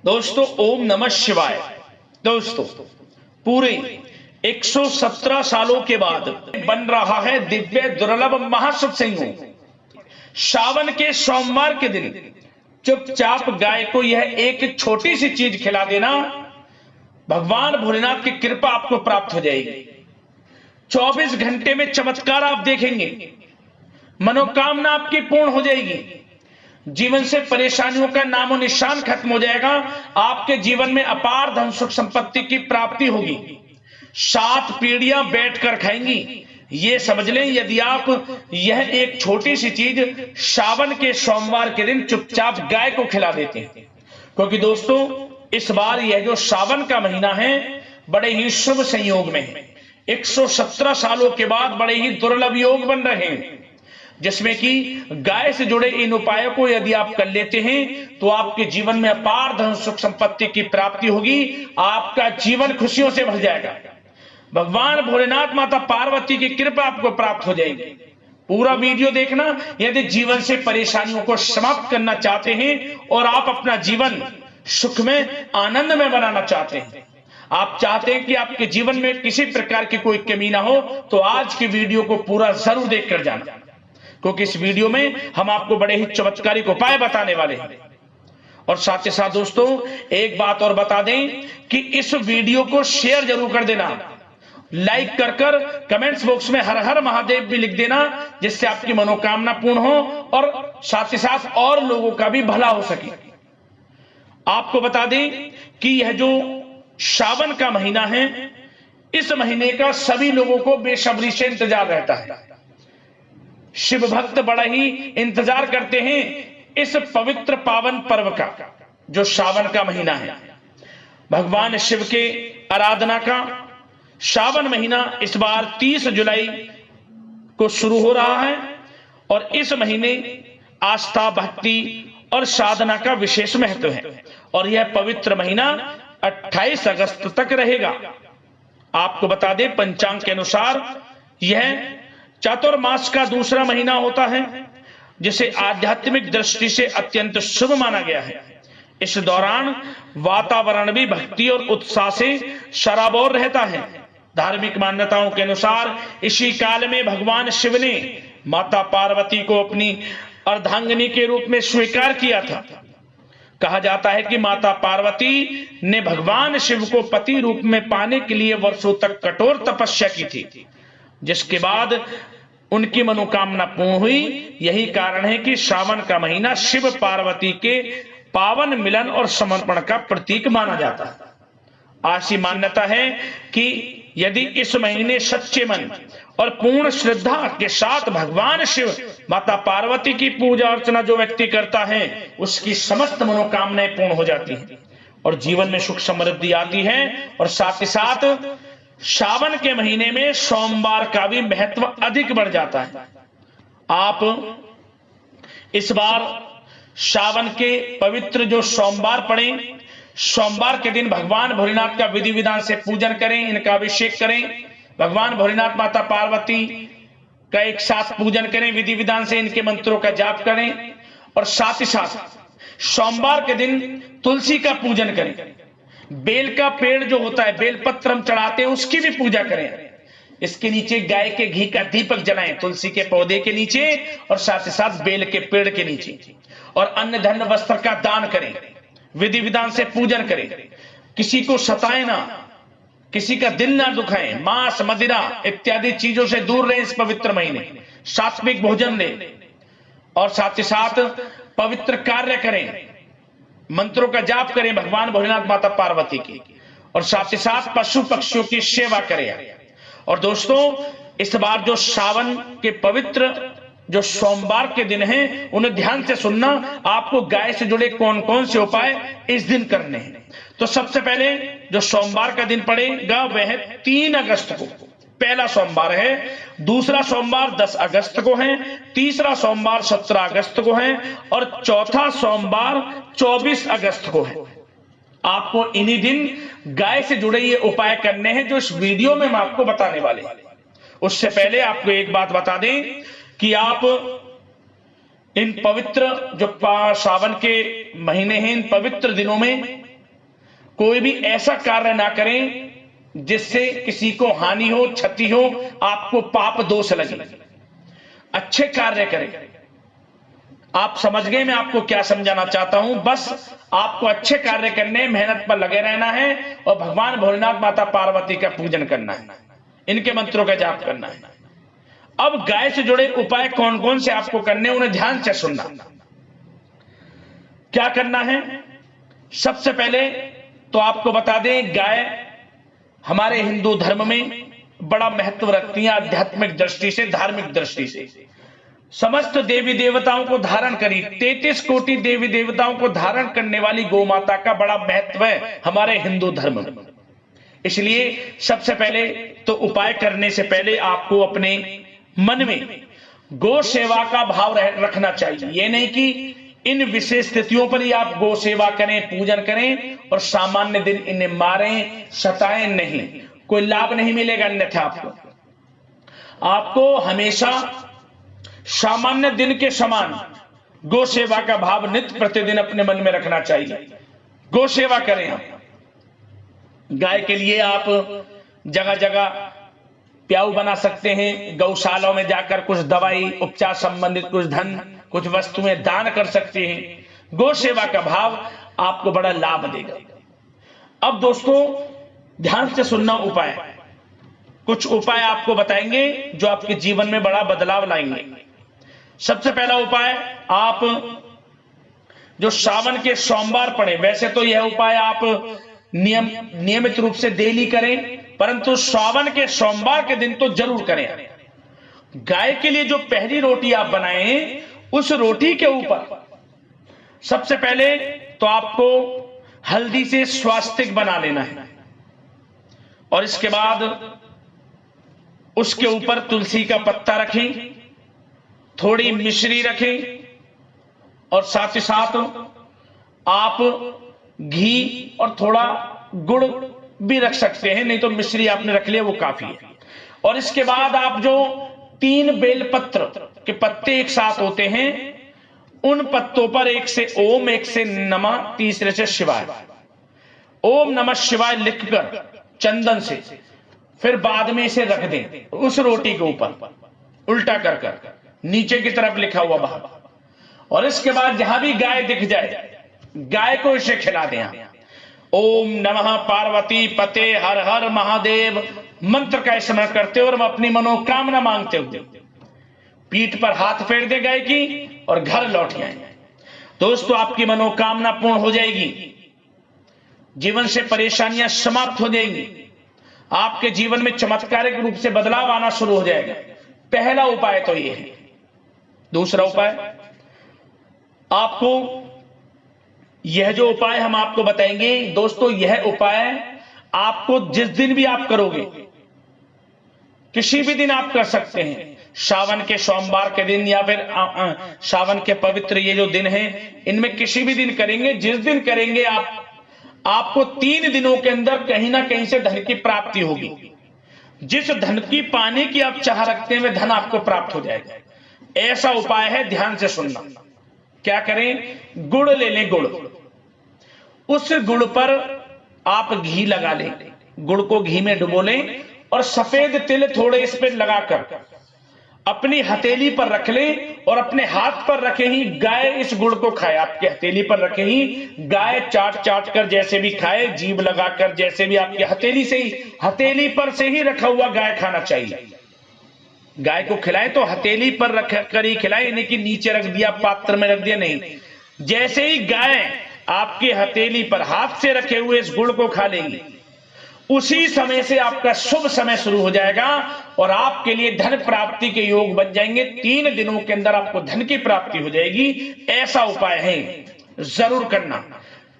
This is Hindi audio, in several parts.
दोस्तों ओम नमः शिवाय। दोस्तों पूरे 117 सालों के बाद बन रहा है दिव्य दुर्लभ महासत्संग। सावन के सोमवार के दिन चुपचाप गाय को यह एक छोटी सी चीज खिला देना, भगवान भोलेनाथ की कृपा आपको प्राप्त हो जाएगी। 24 घंटे में चमत्कार आप देखेंगे, मनोकामना आपकी पूर्ण हो जाएगी, जीवन से परेशानियों का नामो निशान खत्म हो जाएगा, आपके जीवन में अपार धन सुख संपत्ति की प्राप्ति होगी, 7 पीढ़ियां बैठकर खाएंगी। ये समझ लें, यदि आप यह एक छोटी सी चीज सावन के सोमवार के दिन चुपचाप गाय को खिला देते हैं। क्योंकि दोस्तों इस बार यह जो सावन का महीना है बड़े ही शुभ संयोग में है। 117 सालों के बाद बड़े ही दुर्लभ योग बन रहे हैं, जिसमें कि गाय से जुड़े इन उपायों को यदि आप कर लेते हैं तो आपके जीवन में अपार धन सुख संपत्ति की प्राप्ति होगी, आपका जीवन खुशियों से भर जाएगा, भगवान भोलेनाथ माता पार्वती की कृपा आपको प्राप्त हो जाएगी। पूरा वीडियो देखना यदि जीवन से परेशानियों को समाप्त करना चाहते हैं और आप अपना जीवन सुख में आनंद में बनाना चाहते हैं, आप चाहते हैं कि आपके जीवन में किसी प्रकार की कोई कमी ना हो, तो आज की वीडियो को पूरा जरूर देखकर जाना, क्योंकि इस वीडियो में हम आपको बड़े ही चमत्कारिक उपाय बताने वाले हैं। और साथ ही साथ दोस्तों एक बात और बता दें कि इस वीडियो को शेयर जरूर कर देना, लाइक कर कमेंट्स बॉक्स में हर हर महादेव भी लिख देना, जिससे आपकी मनोकामना पूर्ण हो और साथ ही साथ और लोगों का भी भला हो सके। आपको बता दें कि यह जो सावन का महीना है, इस महीने का सभी लोगों को बेसब्री से इंतजार रहता है। शिव भक्त बड़ा ही इंतजार करते हैं इस पवित्र पावन पर्व का, जो सावन का महीना है। भगवान शिव के आराधना का सावन महीना इस बार 30 जुलाई को शुरू हो रहा है और इस महीने आस्था भक्ति और साधना का विशेष महत्व है और यह पवित्र महीना 28 अगस्त तक रहेगा। आपको बता दें पंचांग के अनुसार यह चातुर्मास का दूसरा महीना होता है, जिसे आध्यात्मिक दृष्टि से अत्यंत शुभ माना गया है। इस दौरान वातावरण भी भक्ति और उत्साह से सराबोर रहता है। धार्मिक मान्यताओं के अनुसार इसी काल में भगवान शिव ने माता पार्वती को अपनी अर्धांगिनी के रूप में स्वीकार किया था। कहा जाता है कि माता पार्वती ने भगवान शिव को पति रूप में पाने के लिए वर्षों तक कठोर तपस्या की थी, जिसके बाद उनकी मनोकामना पूर्ण हुई। यही कारण है कि श्रावण का महीना शिव पार्वती के पावन मिलन और समर्पण का प्रतीक माना जाता है। ऐसी मान्यता है कि यदि इस महीने सच्चे मन और पूर्ण श्रद्धा के साथ भगवान शिव माता पार्वती की पूजा अर्चना जो व्यक्ति करता है, उसकी समस्त मनोकामनाएं पूर्ण हो जाती हैं और जीवन में सुख समृद्धि आती है। और साथ ही साथ सावन के महीने में सोमवार का भी महत्व अधिक बढ़ जाता है। आप इस बार सावन के पवित्र जो सोमवार पड़े, सोमवार के दिन भगवान भोलेनाथ का विधि विधान से पूजन करें, इनका अभिषेक करें, भगवान भोलेनाथ माता पार्वती का एक साथ पूजन करें, विधि विधान से इनके मंत्रों का जाप करें और साथ ही साथ सोमवार के दिन तुलसी का पूजन करें। बेल का पेड़ जो होता है, बेल पत्र हम चढ़ाते हैं, उसकी भी पूजा करें। इसके नीचे गाय के घी का दीपक जलाएं, तुलसी के पौधे के नीचे और साथ ही साथ बेल के पेड़ के नीचे, और अन्न धन वस्त्र का दान करें, विधि विधान से पूजन करें। किसी को सताएं ना, किसी का दिल ना दुखाएं, मांस मदिरा इत्यादि चीजों से दूर रहें इस पवित्र महीने, सात्विक भोजन लें और साथ ही साथ पवित्र कार्य करें, मंत्रों का जाप करें भगवान भोलेनाथ माता पार्वती की, और साथ ही साथ पशु पक्षियों की सेवा करें। और दोस्तों इस बार जो सावन के पवित्र जो सोमवार के दिन हैं, उन्हें ध्यान से सुनना। आपको गाय से जुड़े कौन कौन से उपाय इस दिन करने हैं। तो सबसे पहले जो सोमवार का दिन पड़ेगा वह 3 अगस्त को पहला सोमवार है, दूसरा सोमवार 10 अगस्त को है, तीसरा सोमवार 17 अगस्त को है और चौथा सोमवार 24 अगस्त को है। आपको इन्हीं दिन गाय से जुड़े ये उपाय करने हैं जो इस वीडियो में हम आपको बताने वाले हैं। उससे पहले आपको एक बात बता दें कि आप इन पवित्र जो सावन के महीने हैं, इन पवित्र दिनों में कोई भी ऐसा कार्य ना करें जिससे किसी को हानि हो, क्षति हो, आपको पाप दोष लगे। अच्छे कार्य करें। आप समझ गए मैं आपको क्या समझाना चाहता हूं। बस आपको अच्छे कार्य करने, मेहनत पर लगे रहना है और भगवान भोलेनाथ, माता पार्वती का पूजन करना है, इनके मंत्रों का जाप करना है। अब गाय से जुड़े उपाय कौन कौन से आपको करने, उन्हें ध्यान से सुनना। क्या करना है? सबसे पहले तो आपको बता दें, गाय हमारे हिंदू धर्म में बड़ा महत्व रखती है, आध्यात्मिक दृष्टि से, धार्मिक दृष्टि से। समस्त देवी देवताओं को धारण करी, 33 कोटि देवी देवताओं को धारण करने वाली गौ माता का बड़ा महत्व है हमारे हिंदू धर्म में। इसलिए सबसे पहले तो उपाय करने से पहले आपको अपने मन में गौ सेवा का भाव रखना चाहिए। यह नहीं कि इन विशेष स्थितियों पर ही आप गौ सेवा करें, पूजन करें और सामान्य दिन इन्हें मारें, सताएं, नहीं, कोई लाभ नहीं मिलेगा। अन्यथा आपको हमेशा सामान्य दिन के समान गौ सेवा का भाव नित्य प्रतिदिन अपने मन में रखना चाहिए। गौ सेवा करें आप। गाय के लिए आप जगह जगह प्याऊ बना सकते हैं, गौशालाओं में जाकर कुछ दवाई उपचार संबंधित कुछ धन, कुछ वस्तुएं दान कर सकते हैं। गौ सेवा का भाव आपको बड़ा लाभ देगा। अब दोस्तों ध्यान से सुनना उपाय। कुछ उपाय आपको बताएंगे जो आपके जीवन में बड़ा बदलाव लाएंगे। सबसे पहला उपाय, आप जो सावन के सोमवार पड़े, वैसे तो यह उपाय आप नियमित रूप से डेली करें, परंतु सावन के सोमवार के दिन तो जरूर करें। गाय के लिए जो पहली रोटी आप बनाएं, उस रोटी के ऊपर सबसे पहले तो आपको हल्दी से स्वास्तिक बना लेना है और इसके बाद उसके ऊपर तुलसी का पत्ता रखें, थोड़ी मिश्री रखें और साथ ही साथ आप घी और थोड़ा गुड़ भी रख सकते हैं, नहीं तो मिश्री आपने रख लिया वो काफी है। और इसके बाद आप जो 3 बेलपत्र के पत्ते एक साथ होते हैं, उन पत्तों पर एक से ओम, एक से नमः, तीसरे से शिवाय, ओम नमः शिवाय लिखकर चंदन से फिर बाद में इसे रख दें उस रोटी के ऊपर, उल्टा कर नीचे की तरफ लिखा हुआ बाहर। और इसके बाद जहां भी गाय दिख जाए, गाय को इसे खिला दें। ओम नमः पार्वती पते हर हर महादेव मंत्र का स्मरण करते और अपनी मनोकामना मांगते हुए पीठ पर हाथ फेर दे गाय की और घर लौट आए। दोस्तों आपकी मनोकामना पूर्ण हो जाएगी, जीवन से परेशानियां समाप्त हो जाएंगी, आपके जीवन में चमत्कारिक रूप से बदलाव आना शुरू हो जाएगा। पहला उपाय तो यह है। दूसरा उपाय, आपको यह जो उपाय हम आपको बताएंगे दोस्तों, यह उपाय आपको जिस दिन भी आप करोगे, किसी भी दिन आप कर सकते हैं, सावन के सोमवार के दिन या फिर सावन के पवित्र ये जो दिन हैं, इनमें किसी भी दिन करेंगे। जिस दिन करेंगे आपको 3 दिनों के अंदर कहीं ना कहीं से धन की प्राप्ति होगी। जिस धन की पाने की आप चाह रखते हैं, वह धन आपको प्राप्त हो जाएगा। ऐसा उपाय है, ध्यान से सुनना। क्या करें? गुड़ ले लें, गुड़, उस गुड़ पर आप घी लगा लें, गुड़ को घी में डुबो लें और सफेद तिल थोड़े इस पर लगाकर अपनी हथेली पर रख लें और अपने हाथ पर रखे ही गाय इस गुड़ को खाए। आपके हथेली पर रखे ही गाय चाट कर जैसे भी खाए, जीभ लगाकर जैसे भी, आपकी हथेली से ही, हथेली पर से ही रखा हुआ गाय खाना चाहिए। गाय को खिलाए तो हथेली पर रख कर ही खिलाए, यानी कि नीचे रख दिया, पात्र में रख दिया नहीं। जैसे ही गाय आपकी हथेली पर हाथ से रखे हुए इस गुड़ को खा लेंगी, उसी समय से आपका शुभ समय शुरू हो जाएगा और आपके लिए धन प्राप्ति के योग बन जाएंगे। 3 दिनों के अंदर आपको धन की प्राप्ति हो जाएगी। ऐसा उपाय है, जरूर करना।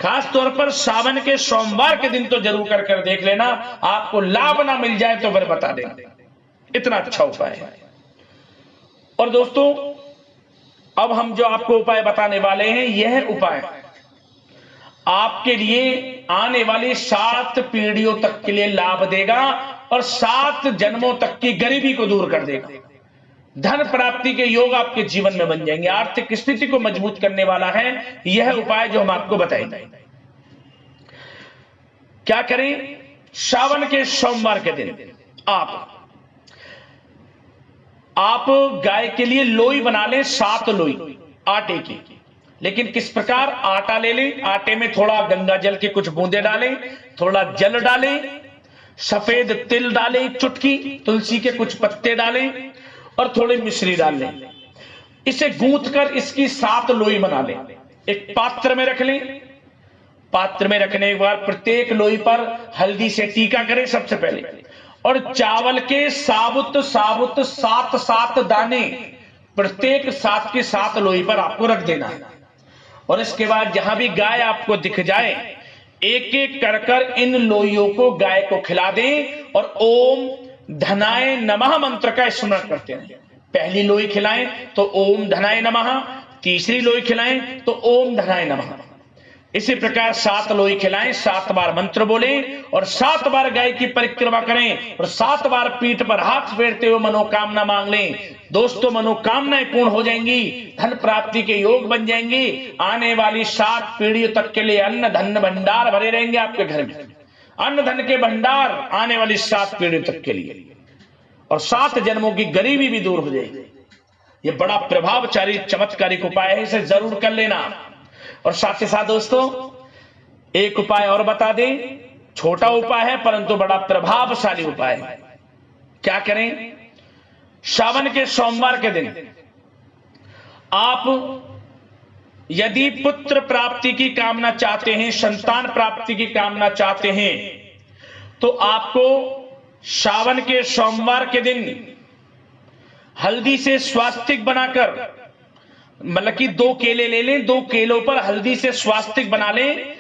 खास तौर पर सावन के सोमवार के दिन तो जरूर कर देख लेना, आपको लाभ ना मिल जाए तो फिर बता देंगे। इतना अच्छा उपाय है। और दोस्तों अब हम जो आपको उपाय बताने वाले हैं, यह उपाय आपके लिए आने वाली 7 पीढ़ियों तक के लिए लाभ देगा और 7 जन्मों तक की गरीबी को दूर कर देगा। धन प्राप्ति के योग आपके जीवन में बन जाएंगे। आर्थिक स्थिति को मजबूत करने वाला है यह उपाय जो हम आपको बताएंगे। क्या करें? सावन के सोमवार के दिन आप गाय के लिए लोई बना लें, 7 लोई आटे की। लेकिन किस प्रकार? आटा ले लें, आटे में थोड़ा गंगा जल के कुछ बूंदे डालें, थोड़ा जल डालें, सफेद तिल डालें, एक चुटकी तुलसी के कुछ पत्ते डालें और थोड़ी मिश्री डाल लें। इसे गूंथ कर इसकी 7 लोई बना लें। एक पात्र में रख लें। पात्र में रखने के बाद प्रत्येक लोई पर हल्दी से टीका करें सबसे पहले, और चावल के साबुत 7 दाने प्रत्येक 7 की 7 लोई पर आपको रख देना है। और इसके बाद जहां भी गाय आपको दिख जाए, एक एक कर इन लोइयों को गाय को खिला दें और ओम धनाय नमः मंत्र का स्मरण करते हैं। पहली लोई खिलाएं तो ओम धनाय नमः, तीसरी लोई खिलाएं तो ओम धनाय नमः। इसी प्रकार 7 लोई खिलाएं, 7 बार मंत्र बोलें और 7 बार गाय की परिक्रमा करें और 7 बार पीठ पर हाथ फेरते हुए मनोकामना मांग लें। दोस्तों, मनोकामनाएं पूर्ण हो जाएंगी, धन प्राप्ति के योग बन जाएंगी। आने वाली 7 पीढ़ियों तक के लिए अन्न धन भंडार भरे रहेंगे आपके घर में। अन्न धन के भंडार आने वाली 7 पीढ़ियों तक के लिए, और 7 जन्मों की गरीबी भी दूर हो जाएगी। यह बड़ा प्रभावशाली चमत्कारिक उपाय है, इसे जरूर कर लेना। और साथ ही साथ दोस्तों, एक उपाय और बता दें, छोटा उपाय है परंतु बड़ा प्रभावशाली उपाय है। क्या करें? सावन के सोमवार के दिन आप यदि पुत्र प्राप्ति की कामना चाहते हैं, संतान प्राप्ति की कामना चाहते हैं, तो आपको सावन के सोमवार के दिन हल्दी से स्वास्तिक बनाकर, मतलब कि 2 केले ले लें, 2 केलों पर हल्दी से स्वास्तिक बना लें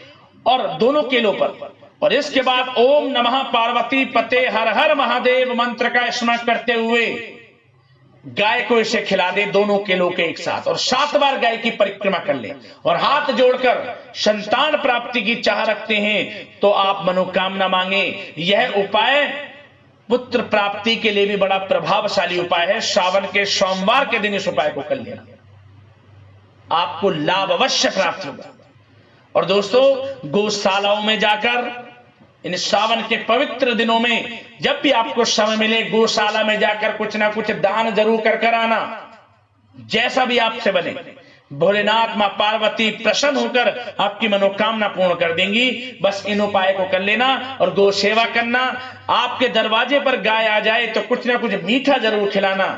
और दोनों केलों पर, और इसके बाद ओम नमः पार्वती पते हर हर महादेव मंत्र का स्मरण करते हुए गाय को इसे खिला दें, दोनों केलों के एक साथ, और 7 बार गाय की परिक्रमा कर लें और हाथ जोड़कर संतान प्राप्ति की चाह रखते हैं तो आप मनोकामना मांगे। यह उपाय पुत्र प्राप्ति के लिए भी बड़ा प्रभावशाली उपाय है। सावन के सोमवार के दिन इस उपाय को कर लेना, आपको लाभ अवश्य प्राप्त होगा। और दोस्तों, गौशालाओं में जाकर इन सावन के पवित्र दिनों में जब भी आपको समय मिले, गौशाला में जाकर कुछ ना कुछ दान जरूर कर आना, जैसा भी आपसे बने। भोलेनाथ मां पार्वती प्रसन्न होकर आपकी मनोकामना पूर्ण कर देंगी। बस इन उपाय को कर लेना और गौ सेवा करना। आपके दरवाजे पर गाय आ जाए तो कुछ ना कुछ मीठा जरूर खिलाना।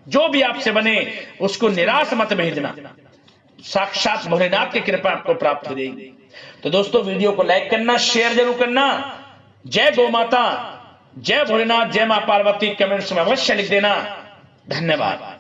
जो भी आपसे बने उसको निराश मत भेजना, साक्षात भोलेनाथ की कृपा आपको प्राप्त हो जाएगी। तो दोस्तों, वीडियो को लाइक करना, शेयर जरूर करना। जय गौ माता, जय भोलेनाथ, जय मां पार्वती कमेंट्स में अवश्य लिख देना। धन्यवाद।